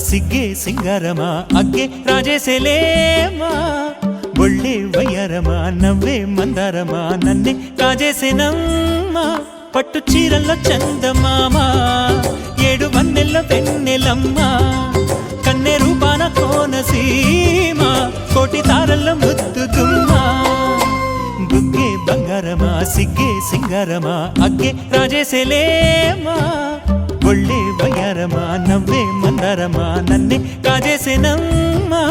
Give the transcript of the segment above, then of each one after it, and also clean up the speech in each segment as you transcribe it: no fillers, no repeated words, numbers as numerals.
సిగ్గే సింగారమా అగ్గే రాజేసేలేమా ఒళ్ళే వయ్యారమా నవ్వే మందారమా నన్నే కాజేసేనమ్మా పట్టు చీరల్లో చందమామా ఏడు వన్నెల్లో పెన్నెలమ్మా కన్నె రూపాన కోనసీమ కోటి తారల్లో ముద్దుగుమ్మా బుగ్గే బంగారమా సిగ్గే సింగారమా అగ్గే రాజేసేలేమా ఒళ్ళే వయ్యారమా నవ్వే మందారమా నన్నే కాజేసేనమ్మా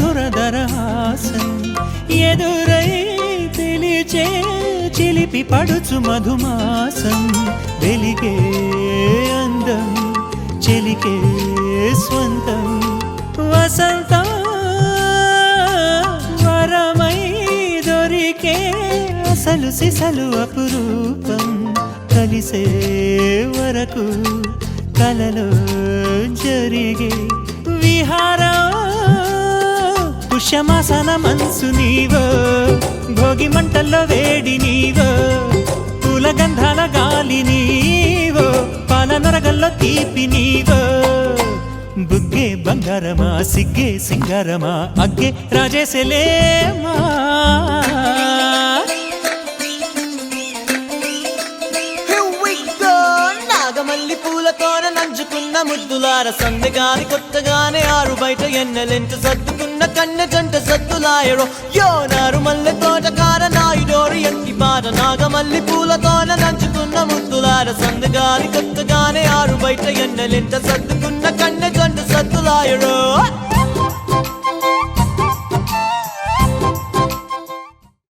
మధురధరహాసం ఎదురై పిలిచే చిలిపి పడుచు మధుమాసం వెలిగే అందం చెలికే స్వంతం వసంతం వరమై దొరికే అసలు సిసలు అపురూపం కలిసే వరకు కలలో జరిగే విహారం పుష్యమాసన మనసు నీవో భోగి మంటల్లో వేడి నీవో పూల గంధాల గాలి నీవో పాల నరగల్లో తీపి నీవో బుగ్గే బంగారమా సిగ్గే సింగారమా అగ్గే రాజేసేలేమా నాగమల్లి పూలతోన నంచుకున్న ముద్దులార సందెగాని కొత్తగానే ఆరు బయట ఎన్నెలెంట సర్దుకున్న కన్నె జంట సద్దులాయరో యో నారు మల్లె తోటకార నాయుడోరు ఎట్టి పాట నాగమల్లి పూలతోన నంచుకున్న ముద్దులార సందెగాని కొత్తగానే ఆరు బయట ఎన్నెలెంట సర్దుకున్న కన్నె జంట సద్దులాయరో